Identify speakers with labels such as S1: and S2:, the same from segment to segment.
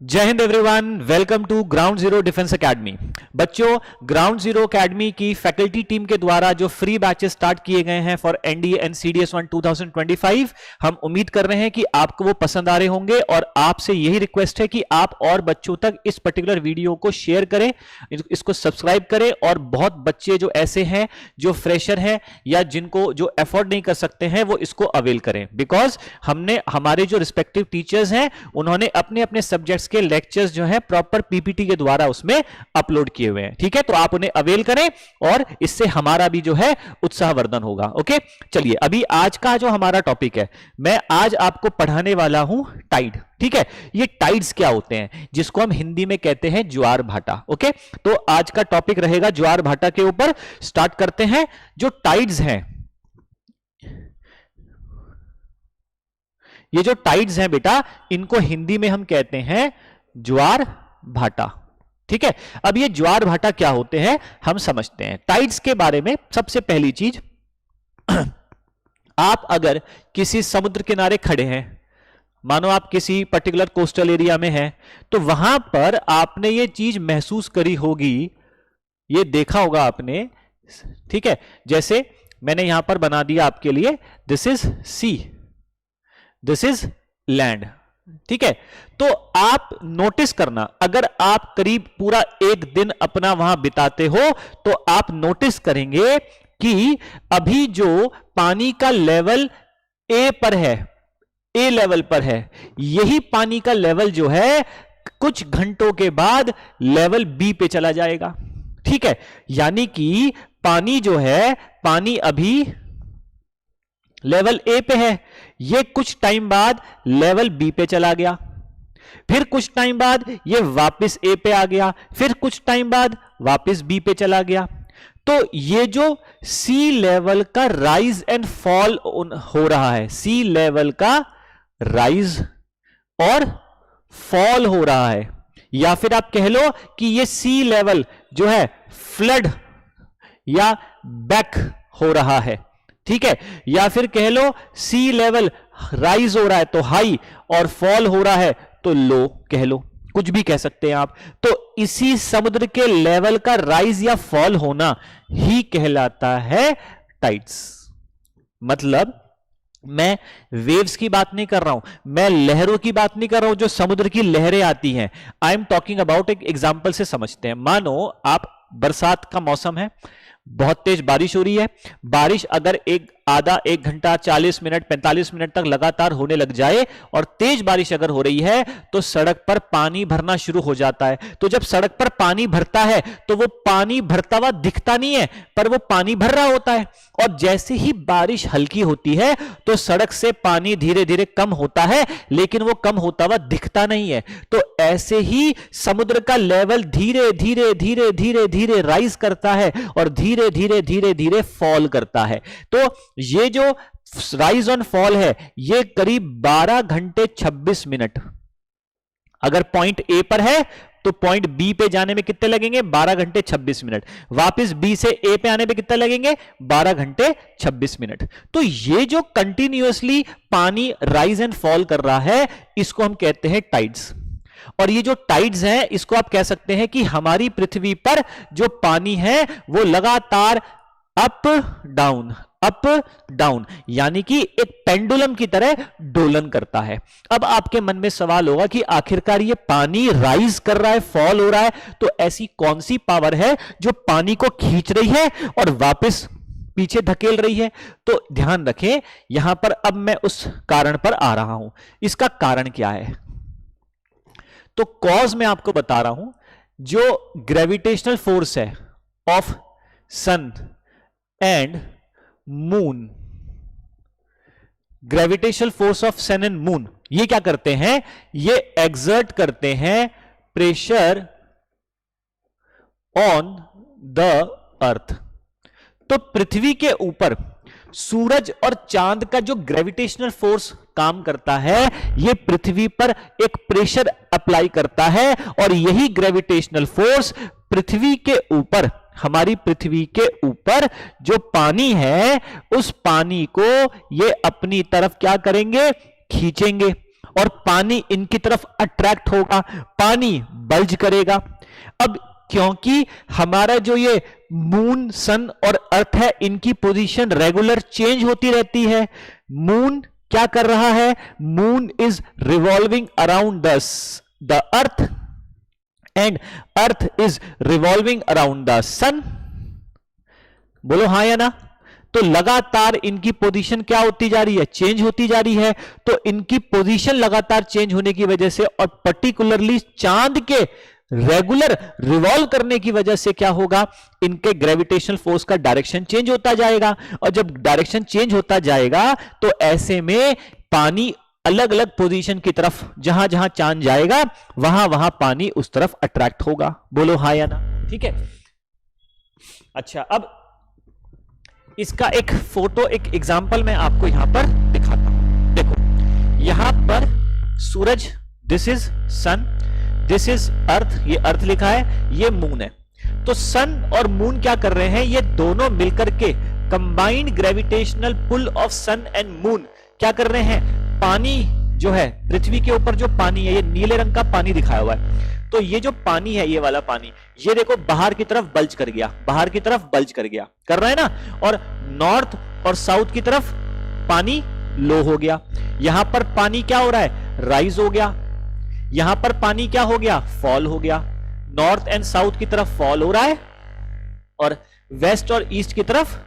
S1: जय Hind everyone, welcome to ground zero defence academy. बच्चों, ground zero academy की faculty team के द्वारा जो फ्री बैचेस स्टार्ट किए गए हैं फॉर एनडीए एंड सीडीएस 1 2025, हम उम्मीद कर रहे हैं कि आपको वो पसंद आ रहे होंगे और आपसे यही रिक्वेस्ट है कि आप और बच्चों तक इस पर्टिकुलर वीडियो को शेयर करें, इसको सब्सक्राइब करें। और बहुत बच्चे जो ऐसे हैं जो फ्रेशर हैं या जिनको जो एफोर्ड नहीं कर सकते हैं वो इसको अवेल करें, बिकॉज हमने हमारे जो रिस्पेक्टिव टीचर्स हैं उन्होंने अपने अपने सब्जेक्ट्स के लेक्चर्स जो है प्रॉपर पीपीटी के द्वारा उसमें अपलोड किए हुए हैं। ठीक है, तो आप उन्हें अवेल करें और इससे हमारा भी जो है उत्साहवर्धन होगा। ओके, चलिए अभी आज का जो हमारा टॉपिक है, मैं आज आपको पढ़ाने वाला हूं टाइड। ठीक है, ये टाइड्स क्या होते हैं जिसको हम हिंदी में कहते हैं ज्वार भाटा। ओके, तो आज का टॉपिक रहेगा ज्वार भाटा के ऊपर। स्टार्ट करते हैं। जो टाइड्स हैं, ये जो टाइड्स हैं बेटा, इनको हिंदी में हम कहते हैं ज्वार भाटा। ठीक है, अब ये ज्वार भाटा क्या होते हैं हम समझते हैं। टाइड्स के बारे में सबसे पहली चीज, आप अगर किसी समुद्र किनारे खड़े हैं, मानो आप किसी पर्टिकुलर कोस्टल एरिया में हैं, तो वहां पर आपने ये चीज महसूस करी होगी, ये देखा होगा आपने। ठीक है, जैसे मैंने यहां पर बना दिया आपके लिए, this is sea, this is land. ठीक है, तो आप नोटिस करना, अगर आप करीब पूरा एक दिन अपना वहां बिताते हो तो आप नोटिस करेंगे कि अभी जो पानी का लेवल ए पर है, ए लेवल पर है, यही पानी का लेवल जो है कुछ घंटों के बाद लेवल बी पे चला जाएगा। ठीक है, यानी कि पानी जो है, पानी अभी लेवल ए पे है, ये कुछ टाइम बाद लेवल बी पे चला गया, फिर कुछ टाइम बाद ये वापस ए पे आ गया, फिर कुछ टाइम बाद वापस बी पे चला गया। तो ये जो सी लेवल का राइज एंड फॉल हो रहा है, सी लेवल का राइज और फॉल हो रहा है, या फिर आप कह लो कि ये सी लेवल जो है फ्लड या बैक हो रहा है। ठीक है, या फिर कह लो सी लेवल राइज हो रहा है तो हाई और फॉल हो रहा है तो लो, कह लो, कुछ भी कह सकते हैं आप। तो इसी समुद्र के लेवल का राइज या फॉल होना ही कहलाता है टाइड्स। मतलब मैं वेव्स की बात नहीं कर रहा हूं, मैं लहरों की बात नहीं कर रहा हूं, जो समुद्र की लहरें आती हैं। आई एम टॉकिंग अबाउट, एक एग्जांपल से समझते हैं। मानो आप, बरसात का मौसम है, बहुत तेज बारिश हो रही है। बारिश अगर एक घंटा 40 मिनट 45 मिनट तक लगातार होने लग जाए और तेज बारिश अगर हो रही है तो सड़क पर पानी भरना शुरू हो जाता है। तो जब सड़क पर पानी भरता है तो वो पानी भरता हुआ दिखता नहीं है, पर वो पानी भर रहा होता है। और जैसे ही बारिश हल्की होती है तो सड़क से पानी धीरे धीरे कम होता है, लेकिन वो कम होता हुआ दिखता नहीं है। तो ऐसे ही समुद्र का लेवल धीरे धीरे धीरे धीरे धीरे राइज करता है और धीरे धीरे धीरे धीरे फॉल करता है। तो ये जो राइज ऑन फॉल है, ये करीब 12 घंटे 26 मिनट। अगर पॉइंट ए पर है तो पॉइंट बी पे जाने में कितने लगेंगे? 12 घंटे 26 मिनट। वापस बी से ए पे आने में कितने लगेंगे? 12 घंटे 26 मिनट। तो ये जो कंटिन्यूअसली पानी राइज एंड फॉल कर रहा है, इसको हम कहते हैं टाइड्स। और ये जो टाइड्स हैं, इसको आप कह सकते हैं कि हमारी पृथ्वी पर जो पानी है वो लगातार अप डाउन यानी कि एक पेंडुलम की तरह डोलन करता है। अब आपके मन में सवाल होगा कि आखिरकार ये पानी राइज कर रहा है, फॉल हो रहा है, तो ऐसी कौन सी पावर है जो पानी को खींच रही है और वापस पीछे धकेल रही है? तो ध्यान रखें, यहां पर अब मैं उस कारण पर आ रहा हूं। इसका कारण क्या है? तो कॉज मैं आपको बता रहा हूं। जो ग्रेविटेशनल फोर्स है of sun and moon, gravitational force of sun and moon, ये क्या करते हैं? ये एक्सर्ट करते हैं प्रेशर ऑन द अर्थ। तो पृथ्वी के ऊपर सूरज और चांद का जो ग्रेविटेशनल फोर्स काम करता है, ये पृथ्वी पर एक प्रेशर अप्लाई करता है, और यही ग्रेविटेशनल फोर्स पृथ्वी के ऊपर, हमारी पृथ्वी के ऊपर जो पानी है, उस पानी को ये अपनी तरफ क्या करेंगे? खींचेंगे। और पानी इनकी तरफ अट्रैक्ट होगा, पानी बल्ज करेगा। अब क्योंकि हमारा जो ये मून, सन और अर्थ है, इनकी पोजीशन रेगुलर चेंज होती रहती है। मून क्या कर रहा है? Moon is revolving around the earth and earth is revolving around the sun. बोलो हां या ना? तो लगातार इनकी पोजीशन क्या होती जा रही है? चेंज होती जा रही है। तो इनकी पोजीशन लगातार चेंज होने की वजह से और पर्टिकुलरली चांद के रेगुलर रिवॉल्व करने की वजह से क्या होगा? इनके ग्रेविटेशनल फोर्स का डायरेक्शन चेंज होता जाएगा, और जब डायरेक्शन चेंज होता जाएगा तो ऐसे में पानी अलग अलग पोजीशन की तरफ, जहां जहां चांद जाएगा वहां वहां पानी उस तरफ अट्रैक्ट होगा। बोलो हाँ या ना? ठीक है। अच्छा, अब इसका एक फोटो, एक एग्जांपल मैं आपको यहां पर दिखाता हूं। देखो यहां पर सूरज, this is sun, this is earth, ये अर्थ लिखा है, ये मून है। तो सन और मून क्या कर रहे हैं? ये दोनों मिलकर के combined gravitational pull of sun and moon क्या कर रहे हैं? पानी जो है पृथ्वी के ऊपर, जो पानी है, ये नीले रंग का पानी दिखाया हुआ है। तो ये जो पानी है, ये वाला पानी, ये देखो बाहर की तरफ बल्ज कर गया, बाहर की तरफ बल्ज कर गया, कर रहा है ना। और नॉर्थ और साउथ की तरफ पानी लो हो गया। यहां पर पानी क्या हो रहा है? राइज हो गया। यहां पर पानी क्या हो गया? फॉल हो गया। नॉर्थ एंड साउथ की तरफ फॉल हो रहा है और वेस्ट और ईस्ट की तरफ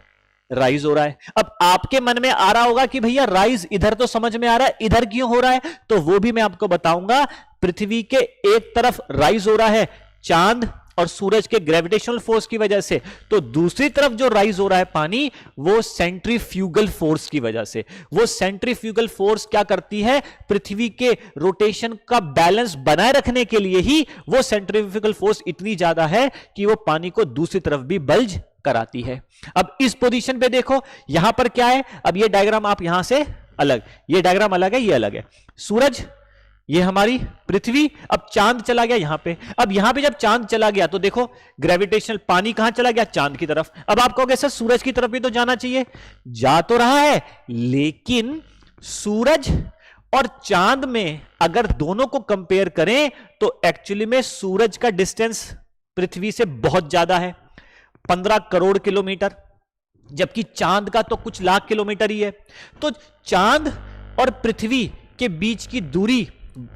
S1: राइज हो रहा है। अब आपके मन में आ रहा होगा कि भैया राइज इधर तो समझ में आ रहा है, इधर क्यों हो रहा है? तो वो भी मैं आपको बताऊंगा। पृथ्वी के एक तरफ राइज हो रहा है चांद और सूरज के ग्रेविटेशनल फोर्स की वजह से, तो दूसरी तरफ जो राइज हो रहा है पानी, वो सेंट्रीफ्यूगल फोर्स की वजह से। वो सेंट्रीफ्यूगल फोर्स क्या करती है? पृथ्वी के रोटेशन का बैलेंस बनाए रखने के लिए ही वो सेंट्रीफ्यूगल फोर्स इतनी ज्यादा है कि वो पानी को दूसरी तरफ भी बल्ज कराती है। अब इस पोजीशन पे देखो, यहां पर क्या है? अब ये डायग्राम आप यहां से अलग, ये डायग्राम अलग है, ये अलग है। सूरज, ये हमारी पृथ्वी, अब चांद चला गया यहां पे। अब यहां पे जब चांद चला गया तो देखो ग्रेविटेशनल पानी कहां चला गया? चांद की तरफ। अब आप कहोगे सर सूरज की तरफ भी तो जाना चाहिए, जा तो रहा है, लेकिन सूरज और चांद में अगर दोनों को कंपेयर करें तो एक्चुअली में सूरज का डिस्टेंस पृथ्वी से बहुत ज्यादा है, 15 करोड़ किलोमीटर, जबकि चांद का तो कुछ लाख किलोमीटर ही है। तो चांद और पृथ्वी के बीच की दूरी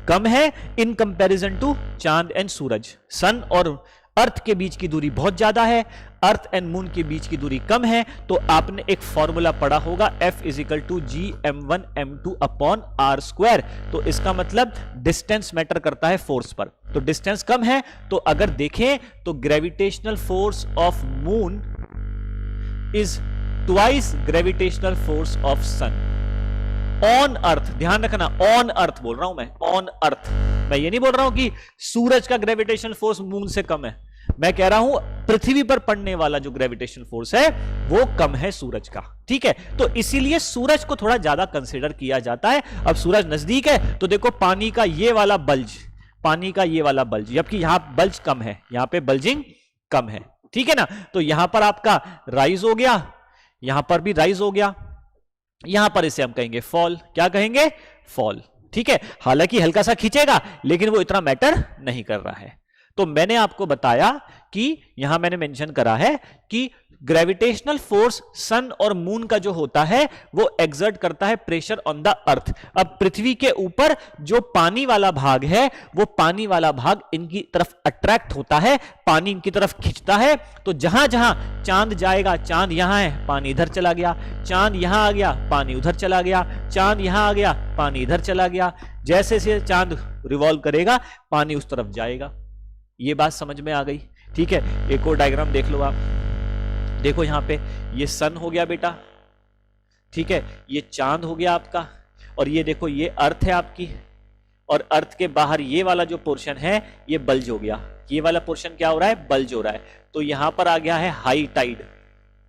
S1: कम है इन कंपैरिजन टू चांद एंड सूरज। सन और अर्थ के बीच की दूरी बहुत ज्यादा है, अर्थ एंड मून के बीच की दूरी कम है। तो आपने एक फॉर्मूला पढ़ा होगा, F = G m1m2/r²। तो इसका मतलब डिस्टेंस मैटर करता है फोर्स पर। तो डिस्टेंस कम है, तो अगर देखें तो gravitational force of moon is twice gravitational force of sun on earth. ध्यान रखना, ऑन अर्थ बोल रहा हूं मैं, ऑन अर्थ। मैं ये नहीं बोल रहा हूं कि सूरज का ग्रेविटेशनल फोर्स मून से कम है, मैं कह रहा हूं पृथ्वी पर पड़ने वाला जो ग्रेविटेशनल फोर्स है वो कम है सूरज का। ठीक है, तो इसीलिए सूरज को थोड़ा ज्यादा कंसीडर किया जाता है। अब सूरज नजदीक है तो देखो पानी का ये वाला बल्ज, पानी का ये वाला बल्ज, जबकि यहां बल्ज कम है, यहां पे बल्जिंग कम है। ठीक है ना? तो यहां पर आपका राइज हो गया, यहां पर भी राइज हो गया, यहां पर इसे हम कहेंगे फॉल। क्या कहेंगे? फॉल। ठीक है, हालांकि हल्का सा खींचेगा लेकिन वो इतना मैटर नहीं कर रहा है। तो मैंने आपको बताया कि यहां मैंने मेंशन करा है कि ग्रेविटेशनल फोर्स सन और मून का जो होता है वो एक्सर्ट करता है प्रेशर ऑन द अर्थ। अब पृथ्वी के ऊपर जो पानी वाला भाग है, वो पानी वाला भाग इनकी तरफ अट्रैक्ट होता है, पानी इनकी तरफ खींचता है। तो जहां जहां चांद जाएगा, चांद यहां है, पानी इधर चला गया, चांद यहां आ गया, पानी उधर चला गया, चांद यहां आ गया, पानी इधर चला गया। जैसे से चांद रिवॉल्व करेगा पानी उस तरफ जाएगा। ये बात समझ में आ गई? ठीक है, एक और डायग्राम देख लो आप। देखो यहां पे ये सन हो गया बेटा, ठीक है, ये चांद हो गया आपका, और ये देखो ये अर्थ है आपकी, और अर्थ के बाहर ये वाला जो पोर्शन है ये बल्ज हो गया। ये वाला पोर्शन क्या हो रहा है? बल्ज हो रहा है। तो यहां पर आ गया है हाई टाइड।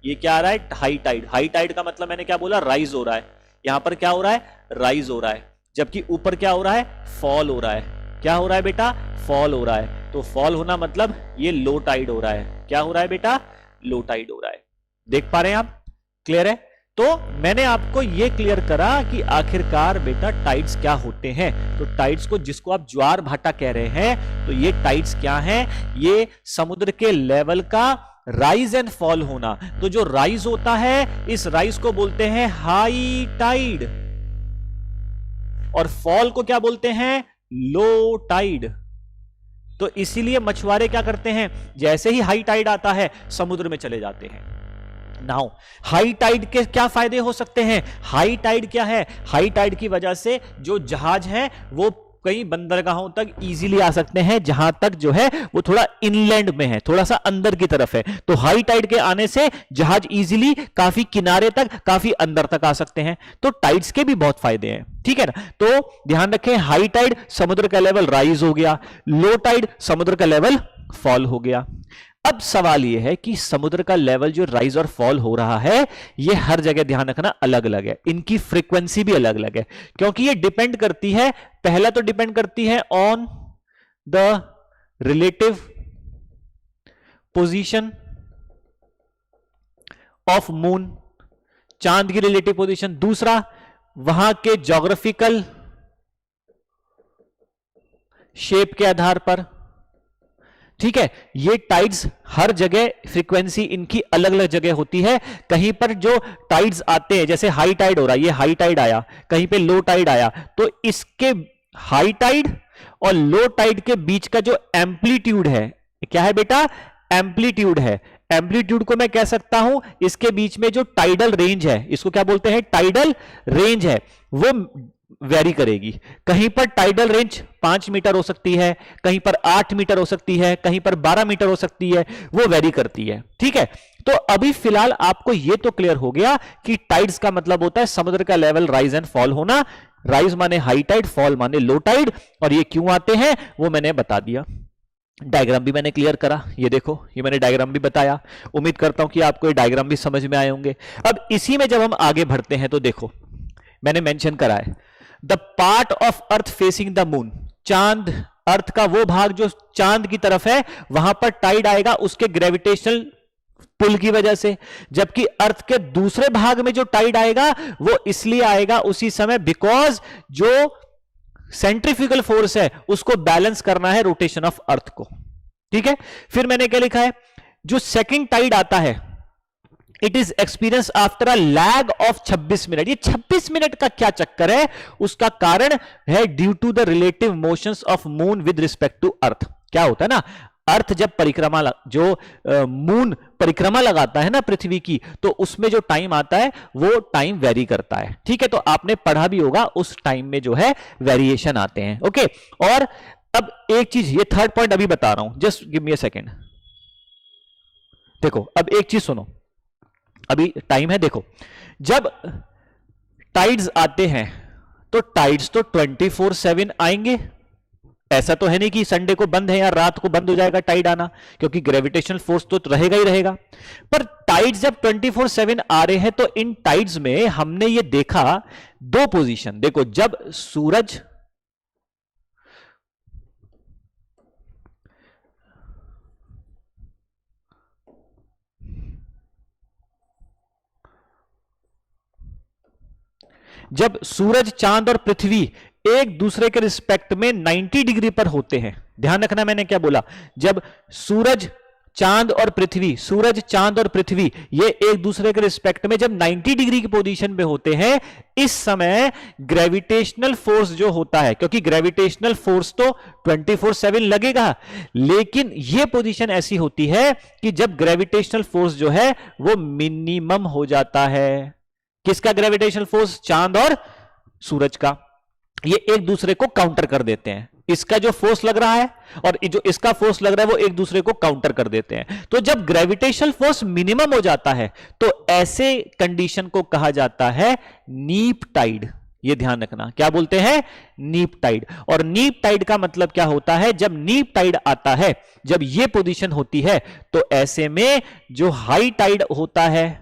S1: ये क्या आ रहा है? High Tide. हाई टाइड का मतलब मैंने क्या बोला? राइज हो रहा है। यहां पर क्या हो रहा है? राइज हो रहा है। जबकि ऊपर क्या हो रहा है? फॉल हो रहा है। क्या हो रहा है बेटा? फॉल हो रहा है। तो फॉल होना मतलब ये लो टाइड हो रहा है। क्या हो रहा है बेटा? लो टाइड हो रहा है। देख पा रहे हैं आप? क्लियर है? तो मैंने आपको यह क्लियर करा कि आखिरकार बेटा टाइड्स क्या होते हैं। तो टाइड्स को, जिसको आप ज्वार भाटा कह रहे हैं, तो ये टाइड्स क्या हैं? ये समुद्र के लेवल का राइज एंड फॉल होना। तो जो राइज होता है, इस राइज को बोलते हैं हाई टाइड, और फॉल को क्या बोलते हैं? Low tide. तो इसीलिए मछुआरे क्या करते हैं, जैसे ही हाई टाइड आता है समुद्र में चले जाते हैं। नाउ हाई टाइड के क्या फायदे हो सकते हैं? हाई टाइड क्या है? हाई टाइड की वजह से जो जहाज है वो कई बंदरगाहों तक इजीली आ सकते हैं, जहां तक जो है वो थोड़ा इनलैंड में है, थोड़ा सा अंदर की तरफ है। तो हाई टाइड के आने से जहाज इजीली काफी किनारे तक, काफी अंदर तक आ सकते हैं। तो टाइड्स के भी बहुत फायदे हैं, ठीक है ना। तो ध्यान रखें, हाई टाइड समुद्र का लेवल राइज हो गया, लो टाइड समुद्र का लेवल फॉल हो गया। अब सवाल यह है कि समुद्र का लेवल जो राइज और फॉल हो रहा है, यह हर जगह ध्यान रखना अलग अलग है, इनकी फ्रीक्वेंसी भी अलग अलग है, क्योंकि यह डिपेंड करती है, पहला तो डिपेंड करती है on the relative position of moon, चांद की रिलेटिव पोजीशन। दूसरा, वहां के ज्योग्राफिकल शेप के आधार पर, ठीक है। ये टाइड्स हर जगह फ्रीक्वेंसी इनकी अलग अलग जगह होती है। कहीं पर जो टाइड्स आते हैं, जैसे हाई टाइड हो रहा है, ये हाई टाइड आया, कहीं पे लो टाइड आया, तो इसके हाई टाइड और लो टाइड के बीच का जो एम्पलीट्यूड है, क्या है बेटा? एम्पलीट्यूड है। एम्पलीट्यूड को मैं कह सकता हूं, इसके बीच में जो टाइडल रेंज है, इसको क्या बोलते हैं? टाइडल रेंज है, वो वेरी करेगी। कहीं पर टाइडल रेंज 5 मीटर हो सकती है, कहीं पर 8 मीटर हो सकती है, कहीं पर 12 मीटर हो सकती है, वो वेरी करती है, ठीक है। तो अभी फिलहाल आपको यह तो क्लियर हो गया कि टाइड्स का मतलब होता है समुद्र का लेवल राइज एंड फॉल होना। राइज माने हाई टाइड, फॉल माने लो टाइड, और ये क्यों आते हैं वो मैंने बता दिया। डायग्राम भी मैंने क्लियर करा, ये देखो, ये मैंने डायग्राम भी बताया। उम्मीद करता हूं कि आपको ये डायग्राम भी समझ में आए होंगे। अब इसी में जब हम आगे बढ़ते हैं तो देखो, मैंने मेंशन करा है the part of earth facing the moon, चांद, अर्थ का वो भाग जो चांद की तरफ है, वहां पर टाइड आएगा उसके ग्रेविटेशनल पुल की वजह से। जबकि अर्थ के दूसरे भाग में जो टाइड आएगा वो इसलिए आएगा उसी समय बिकॉज जो सेंट्रीफ्यूगल फोर्स है उसको बैलेंस करना है रोटेशन ऑफ अर्थ को, ठीक है। फिर मैंने क्या लिखा है, जो सेकंड टाइड आता है it is experience after a lag of 26 minute. ये 26 मिनट का क्या चक्कर है? उसका कारण है due to the relative motions of moon with respect to earth. क्या होता है ना, अर्थ जब परिक्रमा, जो मून परिक्रमा लगाता है ना पृथ्वी की, तो उसमें जो टाइम आता है वो टाइम वेरी करता है, ठीक है। तो आपने पढ़ा भी होगा, उस टाइम में जो है वेरिएशन आते हैं, ओके। और अब एक चीज, ये थर्ड पॉइंट अभी बता रहा हूं, just give me a second. देखो अब एक चीज सुनो, अभी टाइम है, देखो जब टाइड्स आते हैं तो टाइड्स तो 24/7 आएंगे। ऐसा तो है नहीं कि संडे को बंद है या रात को बंद हो जाएगा टाइड आना, क्योंकि ग्रेविटेशनल फोर्स तो रहेगा ही रहेगा। पर टाइड्स जब 24/7 आ रहे हैं तो इन टाइड्स में हमने ये देखा दो पोजीशन। देखो, जब सूरज जब सूरज, चांद और पृथ्वी एक दूसरे के रिस्पेक्ट में 90 डिग्री पर होते हैं। ध्यान रखना मैंने क्या बोला, जब सूरज, चांद और पृथ्वी, सूरज, चांद और पृथ्वी ये एक दूसरे के रिस्पेक्ट में जब 90 डिग्री की पोजीशन पे होते हैं, इस समय ग्रेविटेशनल फोर्स जो होता है, क्योंकि ग्रेविटेशनल फोर्स तो 24/7 लगेगा, लेकिन ये पोजीशन ऐसी होती है कि जब ग्रेविटेशनल फोर्स जो है वो मिनिमम हो जाता है। किसका ग्रेविटेशनल फोर्स? चांद और सूरज का। ये एक दूसरे को काउंटर कर देते हैं। इसका जो फोर्स लग रहा है और जो इसका फोर्स लग रहा है वो एक दूसरे को काउंटर कर देते हैं। तो जब ग्रेविटेशनल फोर्स मिनिमम हो जाता है तो ऐसे कंडीशन को कहा जाता है नीप टाइड। ये ध्यान रखना, क्या बोलते हैं? नीप टाइड। और नीप टाइड का मतलब क्या होता है? जब नीप टाइड आता है, जब ये पोजीशन होती है, तो ऐसे में जो हाई टाइड होता है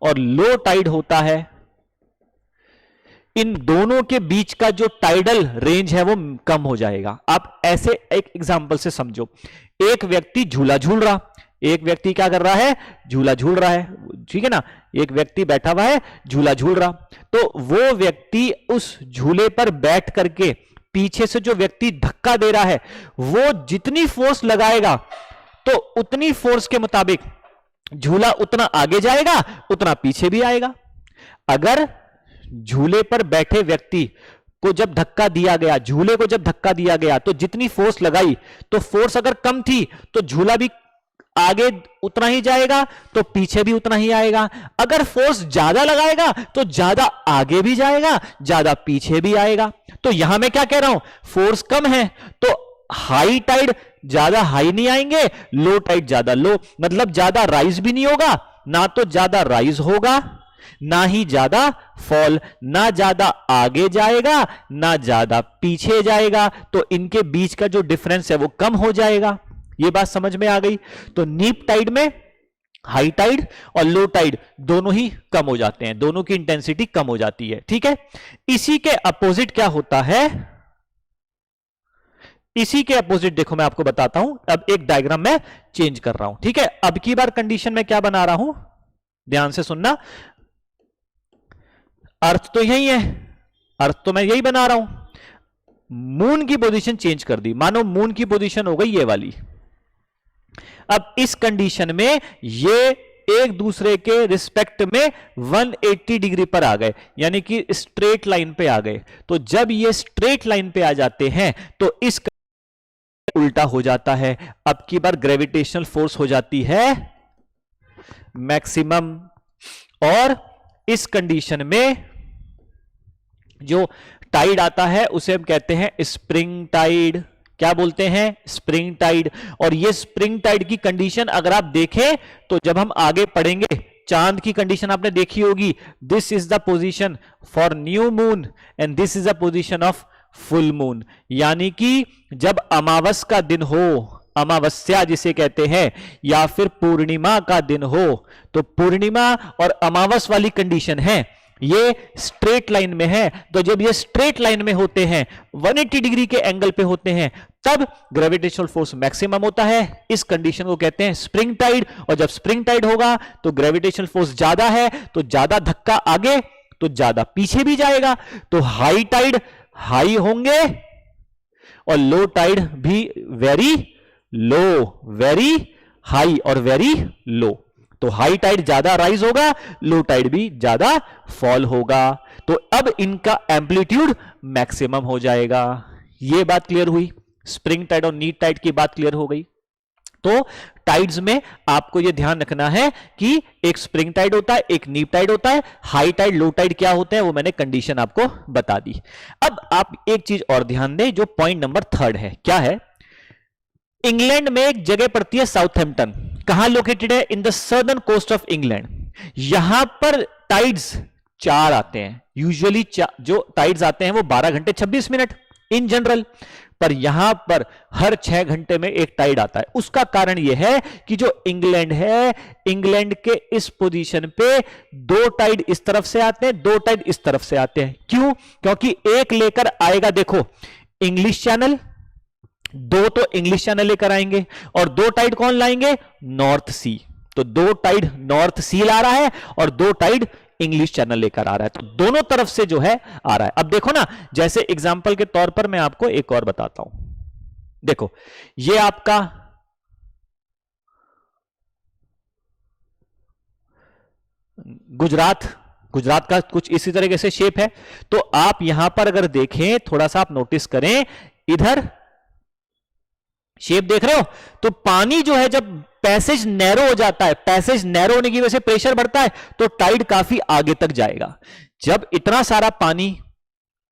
S1: और लो टाइड होता है, इन दोनों के बीच का जो टाइडल रेंज है वो कम हो जाएगा। आप ऐसे एक एग्जांपल से समझो, एक व्यक्ति झूला झूल रहा, एक व्यक्ति क्या कर रहा है, झूला झूल रहा है, ठीक है ना, एक व्यक्ति बैठा हुआ है झूला झूल रहा, तो वो व्यक्ति उस झूले पर बैठ करके पीछे से जो व्यक्ति धक्का दे रहा है वो जितनी फोर्स लगाएगा तो उतनी फोर्स के मुताबिक झूला उतना आगे जाएगा उतना पीछे भी आएगा। अगर झूले पर बैठे व्यक्ति को जब धक्का दिया गया, झूले को जब धक्का दिया गया तो जितनी फोर्स लगाई, तो फोर्स अगर कम थी तो झूला भी आगे उतना ही जाएगा तो पीछे भी उतना ही आएगा। अगर फोर्स ज्यादा लगाएगा तो ज्यादा आगे भी जाएगा, ज्यादा पीछे भी आएगा। तो यहां मैं क्या कह रहा हूं, फोर्स कम है तो हाई टाइड ज्यादा हाई नहीं आएंगे, लो टाइड ज्यादा लो, मतलब ज्यादा राइज भी नहीं होगा, ना तो ज्यादा राइज होगा ना ही ज्यादा फॉल, ना ज्यादा आगे जाएगा ना ज्यादा पीछे जाएगा, तो इनके बीच का जो डिफरेंस है वो कम हो जाएगा। ये बात समझ में आ गई। तो नीप टाइड में हाई टाइड और लो टाइड दोनों ही कम हो जाते हैं, दोनों की इंटेंसिटी कम हो जाती है, ठीक है। इसी के अपोजिट क्या होता है, इसी के अपोजिट देखो मैं आपको बताता हूं। अब एक डायग्राम में चेंज कर रहा हूं, ठीक है। अब की बार कंडीशन में क्या बना रहा हूं, ध्यान से सुनना। अर्थ तो यही है, अर्थ तो मैं यही बना रहा हूं, मून की पोजीशन चेंज कर दी, मानो मून की पोजीशन हो गई ये वाली। अब इस कंडीशन में ये एक दूसरे के रिस्पेक्ट में 180 डिग्री पर आ गए, यानी कि स्ट्रेट लाइन पे आ गए। तो जब ये स्ट्रेट लाइन पे आ जाते हैं तो इस उल्टा हो जाता है। अब की बार ग्रेविटेशनल फोर्स हो जाती है मैक्सिमम, और इस कंडीशन में जो टाइड आता है उसे हम कहते हैं स्प्रिंग टाइड। क्या बोलते हैं, स्प्रिंग टाइड। और ये स्प्रिंग टाइड की कंडीशन अगर आप देखें तो जब हम आगे पढ़ेंगे, चांद की कंडीशन आपने देखी होगी, this is the position for new moon and this is the position of full moon. यानी कि जब अमावस का दिन हो, अमावस्या जिसे कहते हैं, या फिर पूर्णिमा का दिन हो, तो पूर्णिमा और अमावस वाली कंडीशन है, ये स्ट्रेट लाइन में है। तो जब ये स्ट्रेट लाइन में होते हैं, 180 डिग्री के एंगल पे होते हैं, तब ग्रेविटेशनल फोर्स मैक्सिमम होता है। इस कंडीशन को कहते हैं स्प्रिंग टाइड। और जब स्प्रिंग टाइड होगा तो ग्रेविटेशनल फोर्स ज्यादा है, तो ज्यादा धक्का आगे तो ज्यादा पीछे भी जाएगा। तो हाई टाइड हाई होंगे और लो टाइड भी वेरी लो, वेरी हाई और वेरी लो। तो हाई टाइड ज्यादा राइज होगा, लो टाइड भी ज्यादा फॉल होगा। तो अब इनका एम्पलीट्यूड मैक्सिमम हो जाएगा। ये बात क्लियर हुई, स्प्रिंग टाइड और नीट टाइड की बात क्लियर हो गई। तो टाइड्स में आपको यह ध्यान रखना है कि एक स्प्रिंग टाइड होता है, एक नीप टाइड होता है, हाई टाइड लो टाइड क्या होते हैं वो मैंने कंडीशन आपको बता दी। अब आप एक चीज और ध्यान दें, जो पॉइंट नंबर 3 है, क्या है, इंग्लैंड में एक जगह पड़ती है साउथहैम्पटन। कहां लोकेटेड है, in the southern coast of England. यहां पर टाइड्स 4 आते हैं, यूजुअली जो टाइड्स आते हैं वो 12 घंटे 26 मिनट इन जनरल, पर यहां पर हर 6 घंटे में एक टाइड आता है। उसका कारण यह है कि जो इंग्लैंड है, इंग्लैंड के इस पोजीशन पे 2 टाइड इस तरफ से आते हैं, 2 टाइड इस तरफ से आते हैं। क्यों, क्योंकि एक लेकर आएगा, देखो इंग्लिश चैनल, 2 तो इंग्लिश चैनल लेकर आएंगे, और 2 टाइड कौन लाएंगे, नॉर्थ सी। तो 2 टाइड नॉर्थ सी ला रहा है और 2 टाइड इंग्लिश चैनल लेकर आ रहा है। तो दोनों तरफ से जो है आ रहा है। अब देखो ना, जैसे एग्जांपल के तौर पर मैं आपको एक और बताता हूं। देखो ये आपका गुजरात, गुजरात का कुछ इसी तरीके से शेप है। तो आप यहां पर अगर देखें, थोड़ा सा आप नोटिस करें, इधर शेप देख रहे हो, तो पानी जो है जब पैसेज नैरो हो जाता है, पैसेज नैरो होने की वजह से प्रेशर बढ़ता है, तो टाइड काफी आगे तक जाएगा। जब इतना सारा पानी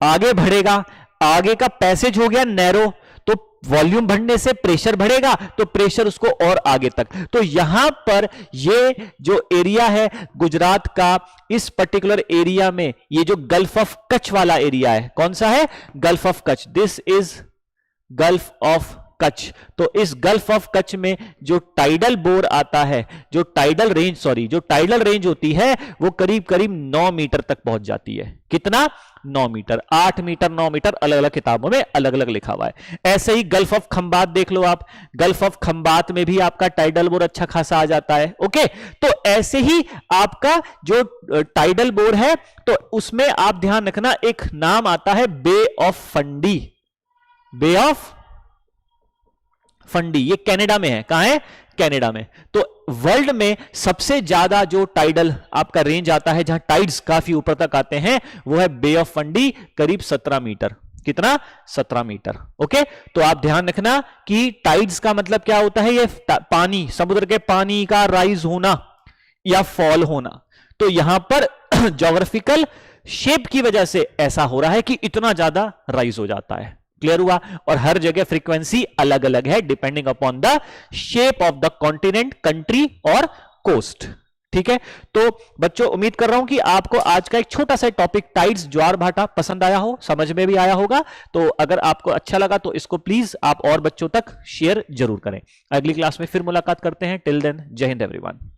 S1: आगे बढ़ेगा, आगे का पैसेज हो गया नैरो, तो वॉल्यूम बढ़ने से प्रेशर बढ़ेगा, तो प्रेशर उसको और आगे तक। तो यहां पर ये जो एरिया है गुजरात का, इस पर्टिकुलर एरिया में ये जो गल्फ ऑफ कच्छ वाला एरिया है, कौन सा है, gulf of Kutch, this is gulf of Kutch. तो इस गल्फ ऑफ कच्छ में जो टाइडल बोर आता है, जो टाइडल रेंज होती है वो करीब करीब 9 मीटर तक पहुंच जाती है। कितना? 9 मीटर। 8 मीटर, 9 मीटर, अलग अलग किताबों में अलग अलग लिखा हुआ है। ऐसे ही गल्फ ऑफ खंबात देख लो आप, गल्फ ऑफ खंबात में भी आपका टाइडल बोर अच्छा खासा आ जाता है। ओके, तो ऐसे ही आपका जो टाइडल बोर है तो उसमें आप ध्यान रखना एक नाम आता है Bay of Fundy. Bay of Fundy, ये कनाडा में है। कहां है? कनाडा में। तो वर्ल्ड में सबसे ज्यादा जो टाइडल आपका रेंज आता है, जहां टाइड्स काफी ऊपर तक आते हैं, वो है बे ऑफ फंडी, करीब 17 मीटर। कितना? 17 मीटर। ओके, तो आप ध्यान रखना कि टाइड्स का मतलब क्या होता है? ये पानी, समुद्र के पानी का राइज होना या फॉल होना। तो यहां पर ज्योग्राफिकल शेप की वजह से ऐसा हो रहा है कि इतना ज्यादा राइज हो जाता है। क्लियर हुआ? और हर जगह फ्रीक्वेंसी अलग अलग है depending upon the shape of the continent, country और कोस्ट। ठीक है, तो बच्चों उम्मीद कर रहा हूं कि आपको आज का एक छोटा सा टॉपिक टाइड्स, ज्वार भाटा पसंद आया हो, समझ में भी आया होगा। तो अगर आपको अच्छा लगा तो इसको प्लीज आप और बच्चों तक शेयर जरूर करें। अगली क्लास में फिर मुलाकात करते हैं। टिल देन, जय हिंद एवरीवन।